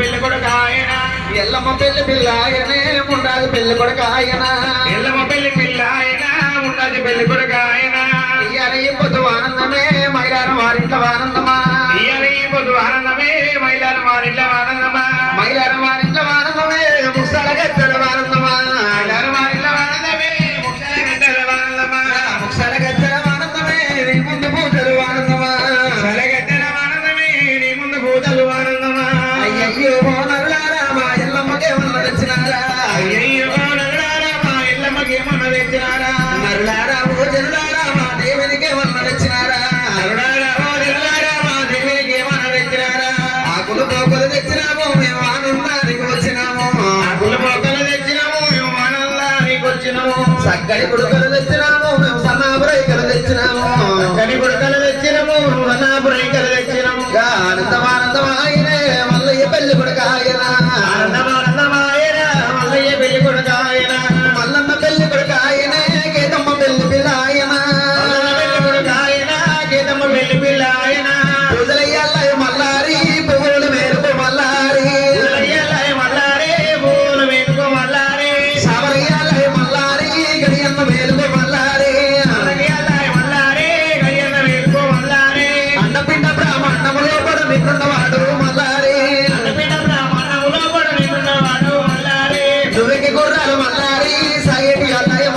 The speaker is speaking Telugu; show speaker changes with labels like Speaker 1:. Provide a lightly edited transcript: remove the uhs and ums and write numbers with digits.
Speaker 1: పెళ్లి కొడుకాయన
Speaker 2: ఎల్లమ్మ పెళ్లి పిల్లాయనే ఉండాలి పెళ్లి కొడుకాయన
Speaker 1: ఎల్లమ్మ పెళ్లి పిల్లాయన ఉన్నది పెళ్లి కొడుకాయన
Speaker 2: ఇయ్యాల ఈ పొద్దు ఆనందమే మైలారం వారింట్లో ఆనందమా
Speaker 1: ఇయ్యాల ఈ పొద్దు ఆనందమే మైలారం వారింట్లో ఆనందమా
Speaker 2: మైలారం వారింట్లో ఆనందమే ముసల గద్దల ఆనందమా
Speaker 1: మైలారం వారింట్లో ఆనందమే ముసల గద్దల ఆనందమా
Speaker 2: ముసల గద్దల ఆనందమే నీ ముందు పూజలు ఆనందమా
Speaker 1: ముసల గద్దల ఆనందమే నీ ముందు పూజలు ఆనందమా
Speaker 2: అయ్యయ్యో నరులారా మా ఎల్లమ్మకే ఉన్న తెచ్చినారా
Speaker 1: అయ్యయ్యో నరులారా మా ఎల్లమ్మకి ఏమన్నా తెచ్చినారా
Speaker 2: నరులారా ఓ జనులారా మా దేవునికి ఉన్న తెచ్చినారా
Speaker 1: నరులారా ఓ జనులారా మా దేవునికి ఏమన్నా తెచ్చినారా
Speaker 2: ఆకులు పోకులు తెచ్చినాము మేము ఆనందానికి వచ్చినాము
Speaker 1: ఆకులు మొక్కలు తెచ్చినాము మేము ఆనందానికి వచ్చినాము
Speaker 2: చక్కని గుడుకలు తెచ్చినాము మేము సన్నాపురైకలు తెచ్చినాము
Speaker 1: చక్కని గుడకలు తెచ్చినాము సన్నాపురైకలు తెచ్చినాము
Speaker 2: ఆనందమానందమాయనే మల్లయ్య పెళ్లి కొడుకాయన
Speaker 1: ఆనందమానందమాయన మల్లయ్య పెళ్లి కొడుకాయన
Speaker 2: మల్లన్న పెళ్లి కొడుకాయనే గీతమ్మ పెళ్లి పిల్లాయన
Speaker 1: మల్లన్న పెళ్లి కొడుకాయన గీతమ్మ పెళ్లి పిల్లాయన
Speaker 2: పూజలయ్యాలయ మల్లారి పువ్వులు మేలుకు మల్లారి
Speaker 1: పూలయ్యాలయ మల్లారే పూలు వేనుకో మల్లారే
Speaker 2: సావరయ్యాలయ మల్లారి గడియమ్మ మేలుకు మల్లారి
Speaker 1: పూలయ్యాలయ మల్లారే గడియన్న వేనుకో మల్లారే
Speaker 2: అండపిండ బ్రాహ్మణములో కూడా నిన్నున్నవాడు మల్లారి
Speaker 1: అన్నపీఠ బ్రాహ్మణములో కూడా నిన్నున్నవాడు మల్లారే
Speaker 2: దురికి గుర్రాలు మల్లారి సాగేటి అల్లయ్య